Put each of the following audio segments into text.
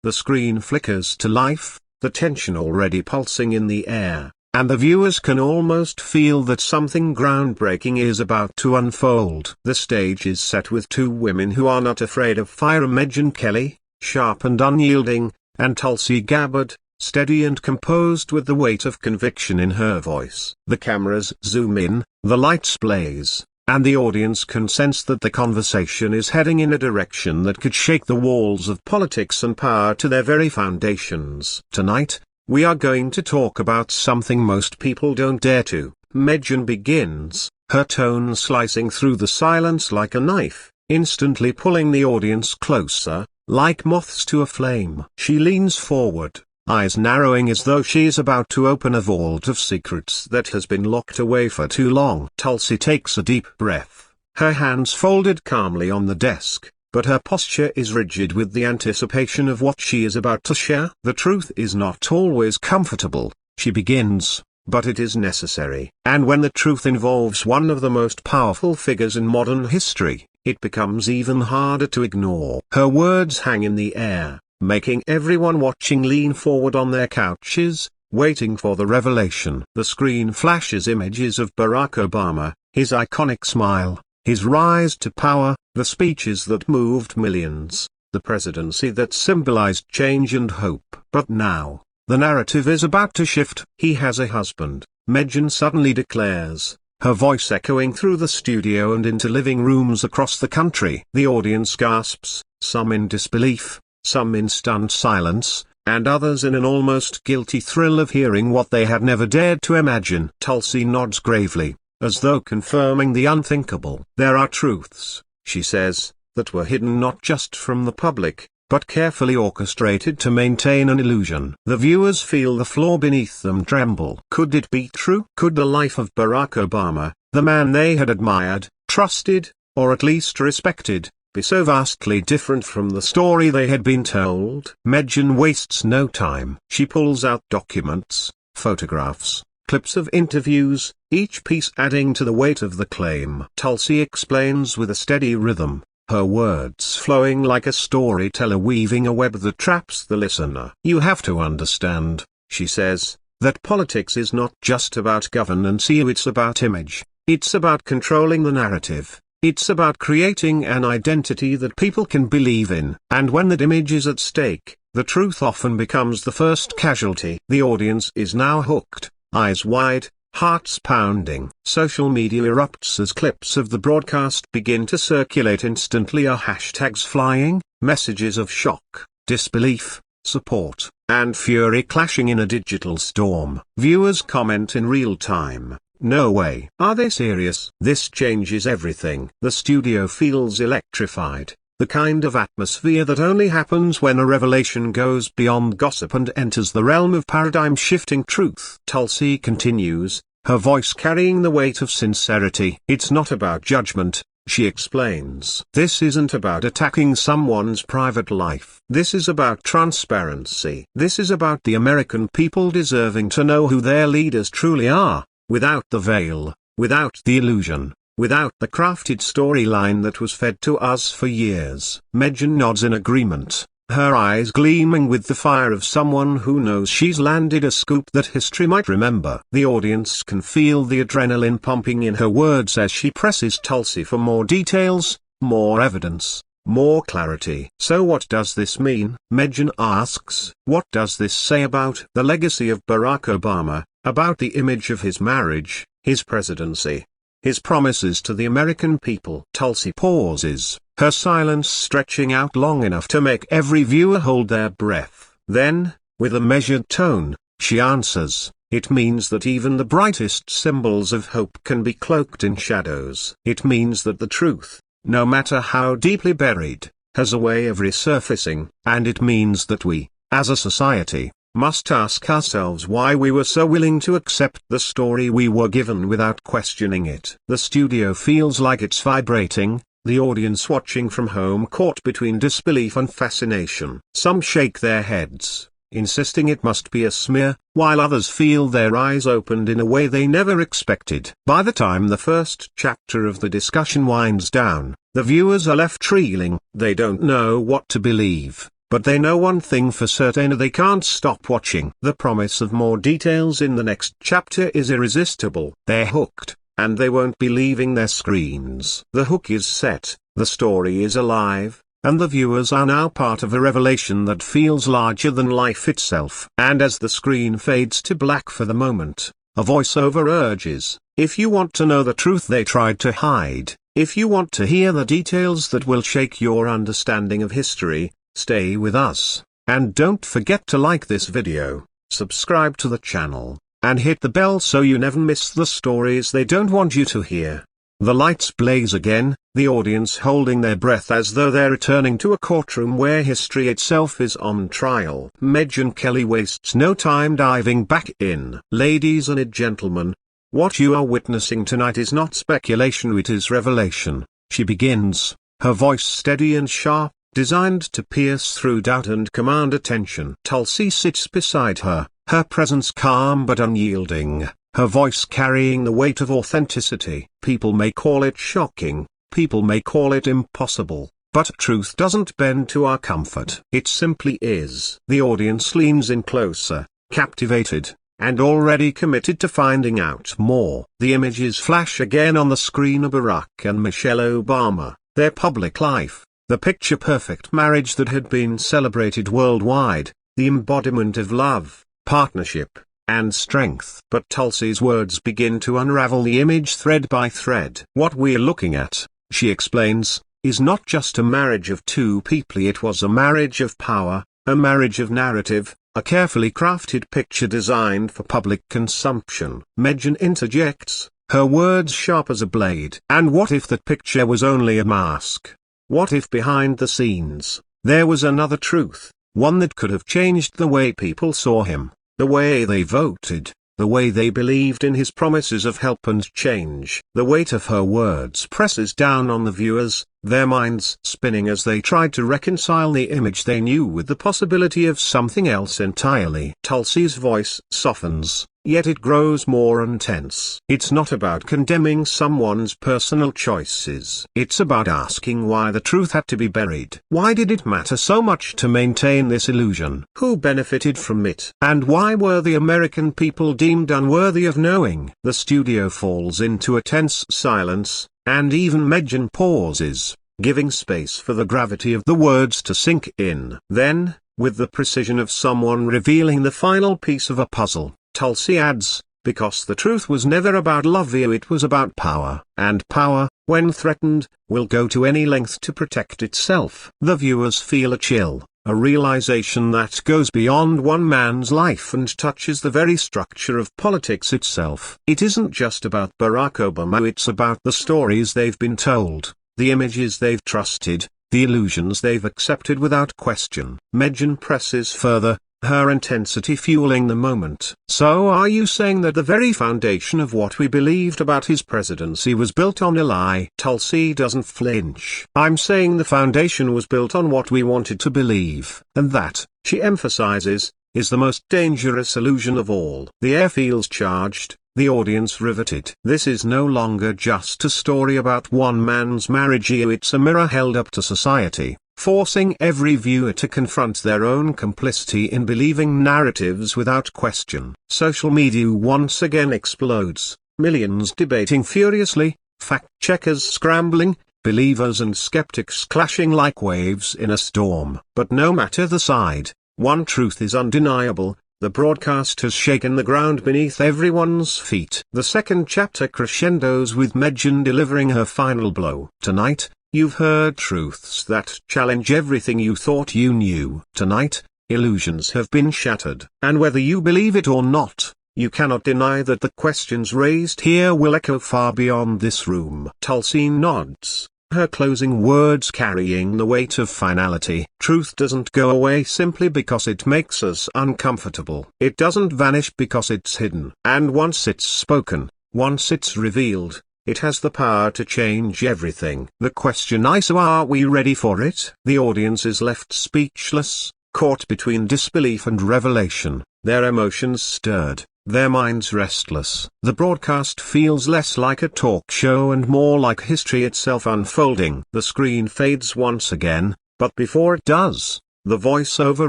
The screen flickers to life, the tension already pulsing in the air, and the viewers can almost feel that something groundbreaking is about to unfold. The stage is set with two women who are not afraid of fire: Megyn Kelly, sharp and unyielding, and Tulsi Gabbard, steady and composed with the weight of conviction in her voice. The cameras zoom in, the lights blaze, and the audience can sense that the conversation is heading in a direction that could shake the walls of politics and power to their very foundations. Tonight, we are going to talk about something most people don't dare to. Megyn begins, her tone slicing through the silence like a knife, instantly pulling the audience closer, like moths to a flame. She leans forward, eyes narrowing as though she is about to open a vault of secrets that has been locked away for too long. Tulsi takes a deep breath, her hands folded calmly on the desk, but her posture is rigid with the anticipation of what she is about to share. The truth is not always comfortable, she begins, but it is necessary. And when the truth involves one of the most powerful figures in modern history, it becomes even harder to ignore. Her words hang in the air, making everyone watching lean forward on their couches, waiting for the revelation. The screen flashes images of Barack Obama, his iconic smile, his rise to power, the speeches that moved millions, the presidency that symbolized change and hope. But now, the narrative is about to shift. He has a husband, Megyn suddenly declares, her voice echoing through the studio and into living rooms across the country. The audience gasps, some in disbelief, some in stunned silence, and others in an almost guilty thrill of hearing what they had never dared to imagine. Tulsi nods gravely, as though confirming the unthinkable. There are truths, she says, that were hidden not just from the public, but carefully orchestrated to maintain an illusion. The viewers feel the floor beneath them tremble. Could it be true? Could the life of Barack Obama, the man they had admired, trusted, or at least respected, be so vastly different from the story they had been told? Megyn wastes no time. She pulls out documents, photographs, clips of interviews, each piece adding to the weight of the claim. Tulsi explains with a steady rhythm, her words flowing like a storyteller weaving a web that traps the listener. You have to understand, she says, that politics is not just about governance, it's about image. It's about controlling the narrative. It's about creating an identity that people can believe in. And when that image is at stake, the truth often becomes the first casualty. The audience is now hooked, eyes wide, hearts pounding. Social media erupts as clips of the broadcast begin to circulate instantly. Are hashtags flying, messages of shock, disbelief, support, and fury clashing in a digital storm. Viewers comment in real time. No way. Are they serious? This changes everything. The studio feels electrified, the kind of atmosphere that only happens when a revelation goes beyond gossip and enters the realm of paradigm-shifting truth. Tulsi continues, her voice carrying the weight of sincerity. It's not about judgment, she explains. This isn't about attacking someone's private life. This is about transparency. This is about the American people deserving to know who their leaders truly are. Without the veil, without the illusion, without the crafted storyline that was fed to us for years. Megyn nods in agreement, her eyes gleaming with the fire of someone who knows she's landed a scoop that history might remember. The audience can feel the adrenaline pumping in her words as she presses Tulsi for more details, more evidence, more clarity. So what does this mean? Megyn asks. What does this say about the legacy of Barack Obama? About the image of his marriage, his presidency, his promises to the American people? Tulsi pauses, her silence stretching out long enough to make every viewer hold their breath. Then, with a measured tone, she answers, it means that even the brightest symbols of hope can be cloaked in shadows. It means that the truth, no matter how deeply buried, has a way of resurfacing. And it means that we, as a society, must ask ourselves why we were so willing to accept the story we were given without questioning it. The studio feels like it's vibrating, the audience watching from home caught between disbelief and fascination. Some shake their heads, insisting it must be a smear, while others feel their eyes opened in a way they never expected. By the time the first chapter of the discussion winds down, the viewers are left reeling. They don't know what to believe. but they know one thing for certain: they can't stop watching. The promise of more details in the next chapter is irresistible. They're hooked, and they won't be leaving their screens. The hook is set, the story is alive, and the viewers are now part of a revelation that feels larger than life itself. And as the screen fades to black for the moment, a voiceover urges, if you want to know the truth they tried to hide, if you want to hear the details that will shake your understanding of history, stay with us. And don't forget to like this video, subscribe to the channel, and hit the bell so you never miss the stories they don't want you to hear. The lights blaze again, the audience holding their breath as though they're returning to a courtroom where history itself is on trial. Megyn Kelly wastes no time diving back in. Ladies and gentlemen, what you are witnessing tonight is not speculation, it is revelation. She begins, her voice steady and sharp, designed to pierce through doubt and command attention. Tulsi sits beside her, her presence calm but unyielding, her voice carrying the weight of authenticity. People may call it shocking, people may call it impossible, but truth doesn't bend to our comfort. It simply is. The audience leans in closer, captivated, and already committed to finding out more. The images flash again on the screen of Barack and Michelle Obama, their public life, the picture-perfect marriage that had been celebrated worldwide, the embodiment of love, partnership, and strength. But Tulsi's words begin to unravel the image thread by thread. What we're looking at, she explains, is not just a marriage of two people, it was a marriage of power, a marriage of narrative, a carefully crafted picture designed for public consumption. Megyn interjects, her words sharp as a blade. And what if that picture was only a mask? What if behind the scenes, there was another truth, one that could have changed the way people saw him, the way they voted, the way they believed in his promises of help and change? The weight of her words presses down on the viewers, their minds spinning as they tried to reconcile the image they knew with the possibility of something else entirely. Tulsi's voice softens, yet it grows more intense. It's not about condemning someone's personal choices. It's about asking why the truth had to be buried. Why did it matter so much to maintain this illusion? Who benefited from it? And why were the American people deemed unworthy of knowing? The studio falls into a tense silence, and even Megyn pauses, giving space for the gravity of the words to sink in. Then, with the precision of someone revealing the final piece of a puzzle, Tulsi adds, because the truth was never about love, it was about power. And power, when threatened, will go to any length to protect itself. The viewers feel a chill, a realization that goes beyond one man's life and touches the very structure of politics itself. It isn't just about Barack Obama, it's about the stories they've been told, the images they've trusted, the illusions they've accepted without question. Megyn presses further, her intensity fueling the moment. So are you saying that the very foundation of what we believed about his presidency was built on a lie? Tulsi doesn't flinch. I'm saying the foundation was built on what we wanted to believe. And that, she emphasizes, is the most dangerous illusion of all. The air feels charged, the audience riveted. This is no longer just a story about one man's marriage, it's a mirror held up to society, forcing every viewer to confront their own complicity in believing narratives without question. Social media once again explodes, millions debating furiously, fact-checkers scrambling, believers and skeptics clashing like waves in a storm. But no matter the side, one truth is undeniable: the broadcast has shaken the ground beneath everyone's feet. The second chapter crescendos with Megyn delivering her final blow. Tonight, you've heard truths that challenge everything you thought you knew. Tonight, illusions have been shattered. And whether you believe it or not, you cannot deny that the questions raised here will echo far beyond this room. Tulsi nods, her closing words carrying the weight of finality. Truth doesn't go away simply because it makes us uncomfortable. It doesn't vanish because it's hidden. And once it's spoken, once it's revealed, it has the power to change everything. The question is, so are we ready for it? The audience is left speechless, caught between disbelief and revelation, their emotions stirred, their minds restless. The broadcast feels less like a talk show and more like history itself unfolding. The screen fades once again, but before it does, the voiceover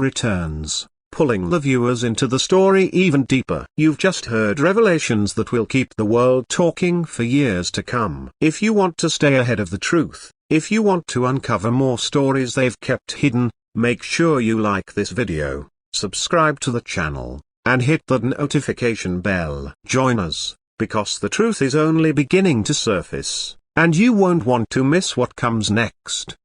returns, pulling the viewers into the story even deeper. You've just heard revelations that will keep the world talking for years to come. If you want to stay ahead of the truth, if you want to uncover more stories they've kept hidden, make sure you like this video, subscribe to the channel, and hit that notification bell. Join us, because the truth is only beginning to surface, and you won't want to miss what comes next.